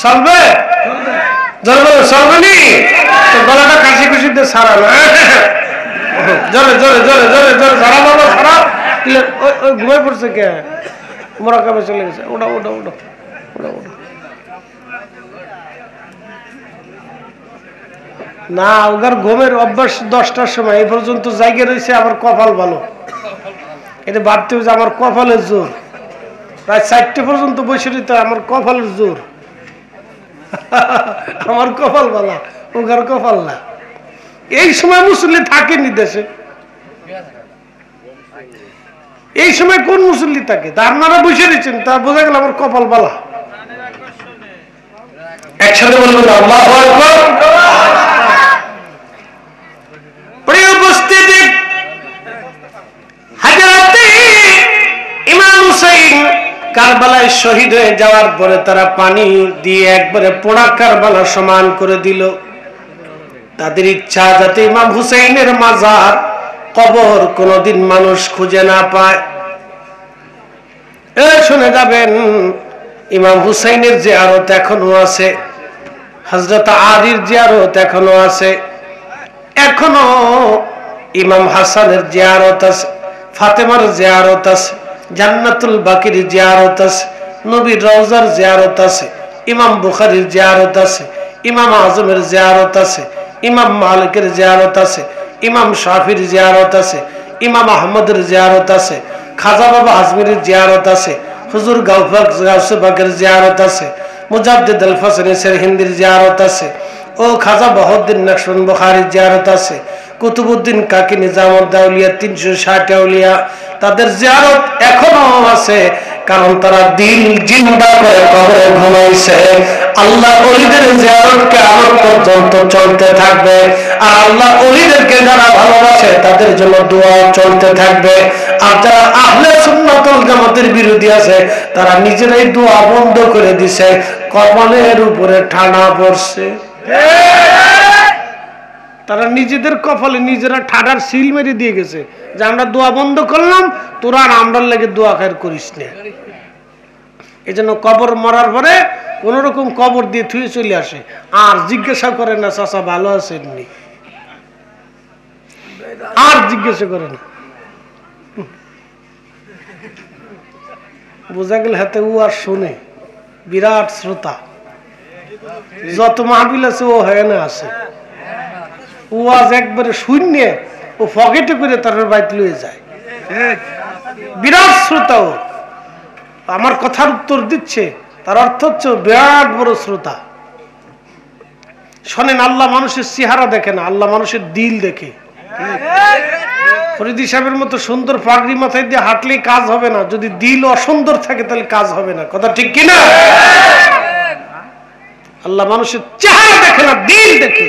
চলবে? চলবে, গলাটা কাশি খুশি দিয়ে সারা না, জোরে জোরে জোরে জোরে জোরে সারা বাবা সারা। ওই ঘুমাই পড়ছে কে? মোরাকাবে চলে গেছে। ওটা ওটা ওটা ওটা ওটা না, ওগার ঘুমের অভ্যাস 10টার সময় এই পর্যন্ত জায়গা রয়েছে। আমার কপাল ভালো, এটা ভাবতে হবে যে আমার কপালের জোর। প্রায় 4টে পর্যন্ত বসে রইতে আমার কপালের জোর। আমার কপাল ভালো, ওগার কপাল না। এই সময় মুসল্লি থাকেনি দেশে, এই সময় কোন মুসল্লি থাকে? তা আপনারা বসে রয়েছেন, তা বোঝা গেল আমার কপাল বালা। একসাথে বলবেন আল্লাহু আকবার। প্রিয় উপস্থিতি, হযরত ইমাম হুসাইন কারবালায় শহীদ হয়ে যাওয়ার পরে তারা পানি দিয়ে একবারে পোড়া কারবালা সমান করে দিল। তাদের ইচ্ছা যাতে ইমাম হুসাইনের মাজার কবর কোনদিন মানুষ খুঁজে না পায়। শুনে যাবেন, ইমাম হুসাইনের জিয়ারত এখনো আছে, হযরত আলীর জিয়ারত এখনো আছে, এখনো ইমাম হাসানের জিয়ারত আছে, ফাতেমার জিয়ারত আছে, জান্নাতুল বাকির জিয়ারত আছে, নবীর রওজার জিয়ারত আছে, ইমাম বুখারীর জিয়ারত আছে, ইমাম আজমের জিয়ারত আছে, ইমাম মালিকের জিয়ারত আছে, ইমাম শাফির জিয়ারত আছে, ইমাম আহমদের জিয়ারত আছে, খাজা বাবা আজমিরের জিয়ারত আছে, হুজুর গাউসে বাগের জিয়ারত আছে, মুজাদ্দিদ আল ফাসনি সিরহিন্দির জিয়ারত আছে, ও খাজা বাহাউদ্দিন নকশবন্দ বুখারীর জিয়ারত আছে, কুতুবউদ্দিন কাকি নিজামউদ্দিন আউলিয়া 360 আউলিয়া তাদের জিয়ারত এখনো আছে। কারণ তারা দিল জিন্দা করে কবরে ঘুমাইছে। আল্লাহ ওলিদের জিয়ারত কিয়ামত পর্যন্ত চলতে থাকবে। আর আল্লাহ ওলিদেরকে যারা ভালোবাসে তাদের জন্য দোয়া চলতে থাকবে। আর যারা আহলে সুন্নাত ওয়াল জামাতের বিরোধী আছে তারা নিজেরাই দোয়া বন্ধ করে দিছে, কপালের উপরে ঠাডা পড়ছে। তারা নিজেদের কপালে নিজেরা ঠাডার সিল মেরে দিয়ে গেছে যে আমরা দোয়া বন্ধ করলাম, তোরা আর আমরার লেগে দোয়া খায়ের করিস না। এই জন্য কবর মরার পরে কোন রকম কবর দিয়ে থুয়ে চলে আসে, আর জিজ্ঞাসা করে না চাচা ভালো আছেননি, আর জিজ্ঞাসা করে না। বোঝা গেল হাতে ও আর শোনে, বিরাট শ্রোতা। যত মাহফিল আছে ও হয় না আছে, ও আজ একবারে শূন্য, ও পকেটে করে তার বাইত লয়ে যায়। বিরাট শ্রোতা ও, আমার কথার উত্তর দিচ্ছে, তার অর্থ হচ্ছে বিরাট বড় শ্রোতা। শোনেন, আল্লাহ মানুষের চেহারা দেখে না, আল্লাহ মানুষের দিল দেখে। ফরিদি সাহেবের মতো সুন্দর পাগড়ি মাথায় দিয়ে হাঁটলেই কাজ হবে না, যদি দিল অসুন্দর থাকে তাহলে কাজ হবে না। কথা ঠিক কিনা? আল্লাহ মানুষের চেহারা দেখে না, দিল দেখে।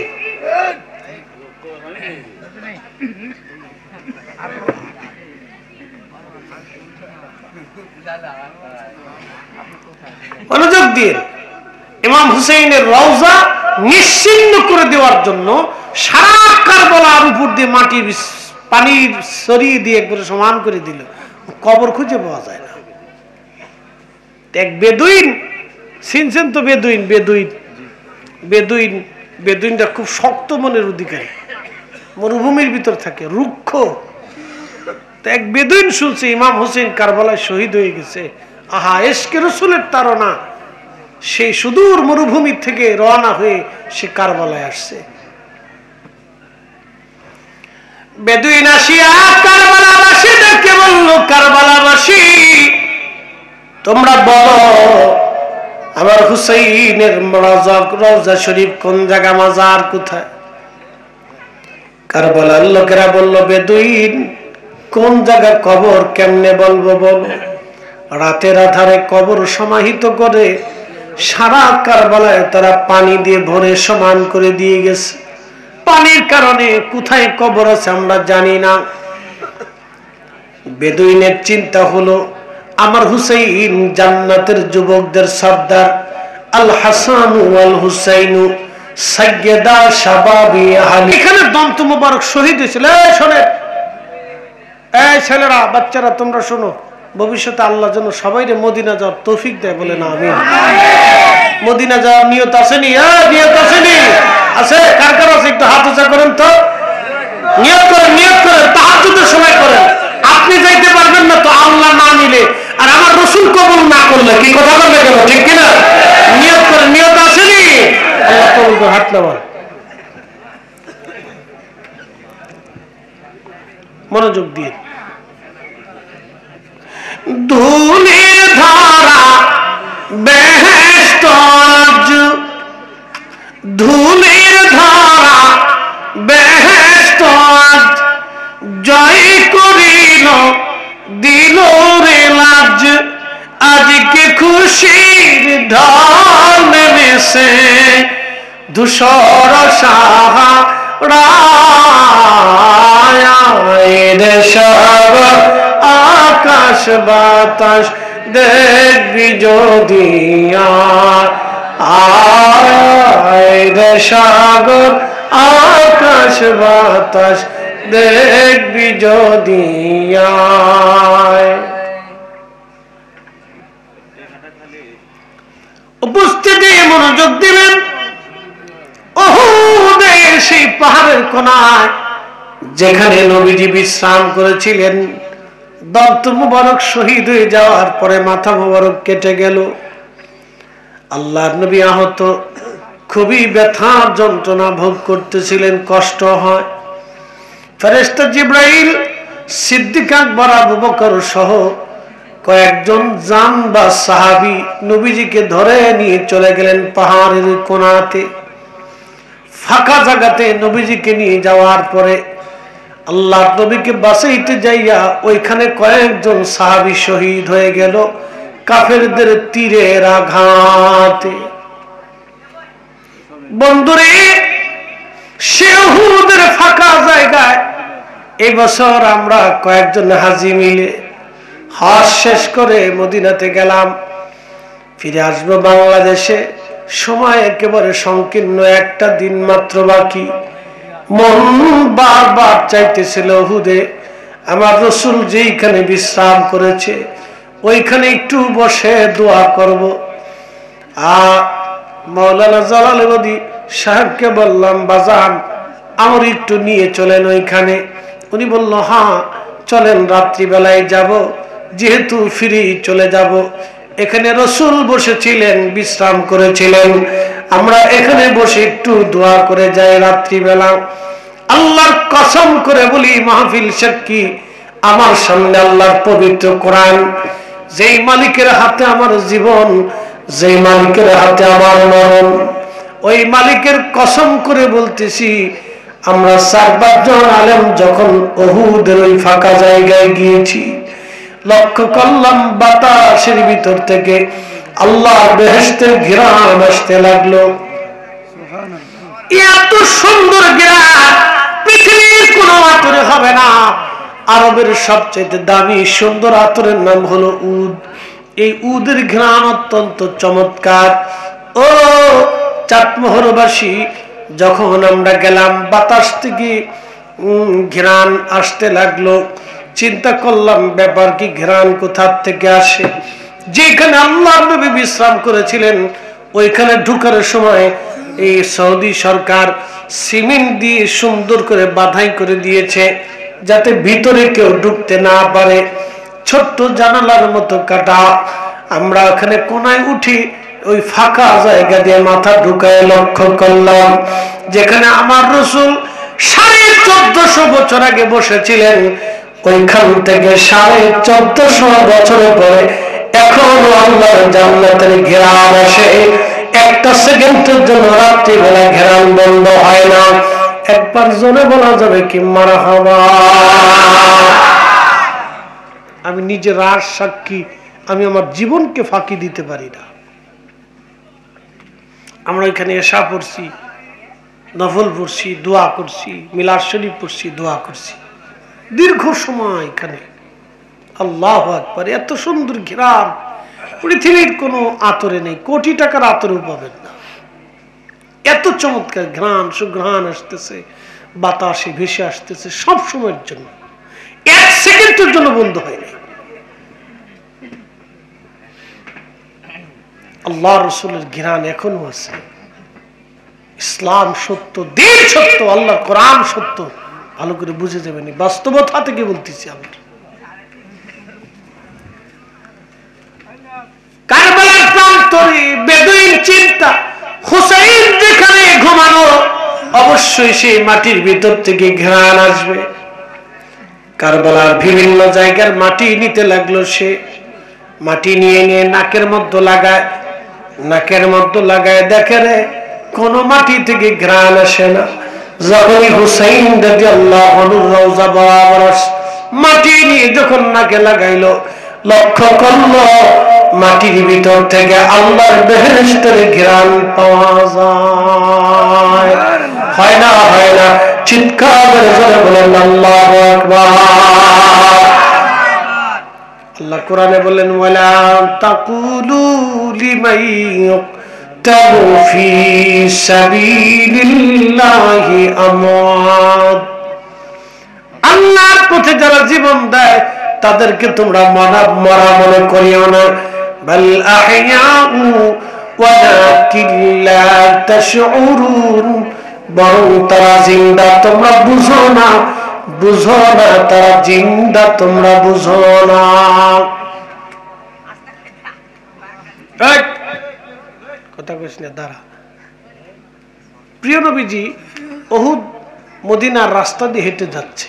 মনোযোগ দিয়ে, ইমাম হুসাইনের রওজা নিশ্চিহ্ন করে দেওয়ার জন্য সারা কারবালার উপর দিয়ে মাটি পানি ছড়িয়ে দিয়ে একবারে সমান করে দিল, কবর খুঁজে পাওয়া যায় না। এক বেদুইন, চিনছেন তো বেদুইন? বেদুইন বেদুইন বেদুইনটা খুব শক্ত মনের অধিকারী, মরুভূমির ভিতর থাকে, রুক্ষ। এক বেদুইন শুনছে ইমাম হুসাইন কারবালায় শহীদ হয়ে গেছে। আহা, এশকে রসুলের তাড়না, সেই সুদূর মরুভূমি থেকে রওনা হয়ে সে কারবালায় আসছে। বেদুইন আসিয়া কারবালাবাসীদেরকে বলল, কারবালাবাসী তোমরা বলো আমার হুসাইনের রওজা শরীফ কোন জায়গা, মাজার কোথায়? কারবালার লোকেরা বলল, বেদুইন কোন জায়গা কবর কেমনে বলবো বলো? রাতের আধারে কবর সমাহিত করে সারা কারবালায় তারা পানি দিয়ে ভরে সমান করে দিয়ে গেছে। পানির কারণে কোথায় কবর আছে আমরা জানি না। বেদুইনের চিন্তা হলো, আমার হুসাইন জান্নাতের যুবকদের সর্দার, আল হাসান ওয়াল হুসাইন সাইয়্যিদা শাবাবি আহলি। এখানে দন্ত মোবারক শহীদ হয়েছিল। শোনেন এই ছেলেরা, বাচ্চারা, তোমরা শোনো, ভবিষ্যতে আল্লাহ যেন সবাইরে মদিনা যাওয়ার তৌফিক দেয়, বলে না আমিন। মদিনা যাওয়ার নিয়ত আসেনি? নিয়ত আসেনি? আছে? কার কার আছে? একটু হাত উঁচা করেন তো। নিয়ত করেন, নিয়ত করেন, তাহাজ্জুদের সময় করেন। আপনি যাইতে পারবেন না তো আল্লাহ না নিলে, আর আমার রসুল কবুল না করলে কি কথা বলবে কেন? ঠিক কিনা? নিয়ত করেন। নিয়ত আসেনি? আল্লাহ কবুল করে, হাত নামান। মনোযোগ দিয়ে। ধুলির ধারা বেহেশত আজ, ধুলির ধারা বেহেশত আজ, জয় করিল দিল রে লাজ। আজকে খুশির ঢল নেমেছে ধূসর সাহারায়, সাগর আকাশ বাতাস দেখবি যদি আয়, সাগর আকাশ বাতাস দেখবি যদি আয়। উপস্থিতি মনোযোগ দিলেন। উহুদের সেই পাহাড়ের কোনায় যেখানে নবীজি বিশ্রাম করেছিলেন, দন্ত মুবারক শহীদ হয়ে যাওয়ার পরে মাথা মুবারক কেটে গেল। আল্লাহর নবী আহত, খুবই ব্যথা যন্ত্রণা ভোগ করতেছিলেন, কষ্ট হয়। ফেরেশতা জিবরাইল, সিদ্দিক আকবর, আবু বকর সহ কয়েকজন জানবাজ সাহাবী নবীজিকে ধরে নিয়ে চলে গেলেন পাহাড়ের কোনাতে। ফাঁকা জায়গাতে নবীজিকে নিয়ে যাওয়ার পরে আল্লাহ নবীকে বাঁচাইতে যাইয়া ওইখানে কয়েকজন সাহাবী শহীদ হয়ে গেল কাফেরদের তীরের আঘাতে। বন্ধুরে, সে উহুদের ফাঁকা জায়গায় এই বছর আমরা কয়েকজন হাজী মিলে হজ শেষ করে মদিনাতে গেলাম। ফিরে আসবো বাংলাদেশে, সময় একেবারে সংকীর্ণ, একটা দিন মাত্র বাকি। মন বারবার চাইতেছিল উহুদে আমার রাসূল যেইখানে বিশ্রাম করেছে ওইখানে একটু বসে দোয়া করব। মাওলানা জালালউদ্দিন সাহেবকে বললাম, বাজান আমার একটু নিয়ে চলেন ওইখানে। উনি বলল, হ্যাঁ চলেন, রাত্রিবেলায় যাব, যেহেতু ফিরে চলে যাব। এখানে রাসূল বসেছিলেন, বিশ্রাম করেছিলেন, আমরা এখানে বসে একটু দোয়া করে যাই রাত্রিবেলা। আল্লাহর কসম করে বলি, মাহফিল সাক্ষী, আমার সামনে আল্লাহর পবিত্র কোরআন, যেই মালিকের হাতে আমার জীবন, যেই মালিকের হাতে আমার মরণ, ওই মালিকের কসম করে বলতেছি, আমরা 4-5 জন আলেম যখন উহুদের ওই ফাঁকা জায়গায় গিয়েছি, লক্ষ্য করলাম বাতাসের ভিতর থেকে আল্লাহর বেহেশতের ঘ্রাণ আসতে লাগলো। এত সুন্দর ঘ্রাণ পৃথিবীর কোন আতরে হবে না। আরবের সবচেয়ে দামি সুন্দর আতরের নাম হলো উদ। এই উদের ঘ্রাণ অত্যন্ত চমৎকার। ও চাটমোহরবাসী, যখন আমরা গেলাম বাতাস থেকে ঘ্রাণ আসতে লাগলো, চিন্তা করলাম ব্যাপার কি, ঘ্রাণ কোথা থেকে আসে? যেখানে আল্লাহর নবী বিশ্রাম করেছিলেন ওইখানে ঢুকার সময় এই সৌদি সরকার সিমেন্ট দিয়ে সুন্দর করে বাধাই করে দিয়েছে যাতে ভিতরে কেউ ঢুকতে না পারে। ছোট্ট জানালার মতো কাটা। আমরা ওখানে কোনায় উঠি, ওই ফাঁকা জায়গা দিয়ে মাথা ঢুকায় লক্ষ্য করলাম যেখানে আমার রাসূল 1450 বছর আগে বসেছিলেন, ওইখান থেকে 1450 বছরের পরে এখনো আল্লাহর জান্নাতের ঘেরান আসে। একটা সেকেন্ডের জন্য রাত্রিবেলা ঘেরান বন্ধ হয় না। একবার জোরে বলা যাবে কি মারহাবা? আমি নিজের আর সাক্ষী, আমি আমার জীবনকে ফাঁকি দিতে পারি না। আমরা এখানে এশা পড়ছি, নফল পড়ছি, দোয়া করছি, মিলাদ শরীফ পড়ছি, দোয়া করছি দীর্ঘ সময় এখানে। আল্লাহু আকবার! এত সুন্দর ঘ্রাণ পৃথিবীর কোনো আতরে নেই, কোটি টাকার আতরেও পাবেন না। এত চমৎকার ঘ্রাণ, সুঘ্রাণ আসতেছে, বাতাসে ভেসে আসতেছে সব সময়ের জন্য, 1 সেকেন্ডের জন্য বন্ধ হয়নি। আল্লাহ রসুলের ঘ্রাণ এখনো আছে। ইসলাম সত্য, দিন সত্য, আল্লাহ কোরআন সত্য, ভালো করে বুঝে যাবেন। বাস্তবতা থেকে বলতেছি। আমরা কারবালার প্রান্তরে বেদুইন চিন্তা, হুসাইন যেখানে ঘুমানো, অবশ্যই সেই মাটির ভিতর থেকে ঘ্রাণ আসবে। কারবালার বিভিন্ন জায়গার মাটি নিতে লাগলো সে। মাটি নিয়ে নিয়ে নাকের মধ্যে লাগায় দেখে রে কোন মাটি থেকে ঘ্রাণ আসে না। যখনই হুসাইন রাদিয়াল্লাহু আনহু রওজা বরাবর মাটি নিয়ে যখন নাকে লাগাইলো, লক্ষ্য করলো মাটির ভিতর থেকে আল্লাহর বেহেশতের ঘ্রাণ পাওয়া যায়। হয় না? চিৎকার করে জোরে বলেন আল্লাহু আকবার। আল্লাহ কোরআনে বলেন ওয়ালা তাকুলু লিমান ইয়ুকতালু ফি সাবিলিল্লাহি আমওয়াত। আল্লাহর পথে যারা জীবন দেয় তাদেরকে তোমরা মরা মনে করিও না। বাল আহইয়াউ ওয়ালাকিন লা তাশউরুন, বরং তারা জিন্দা, তোমরা বুঝো না তারা জিন্দা, তোমরা বুঝো না। কথা কইস না, দাঁড়া। প্রিয় নবীজি উহুদ মদিনার রাস্তা দিয়ে হেঁটে যাচ্ছে।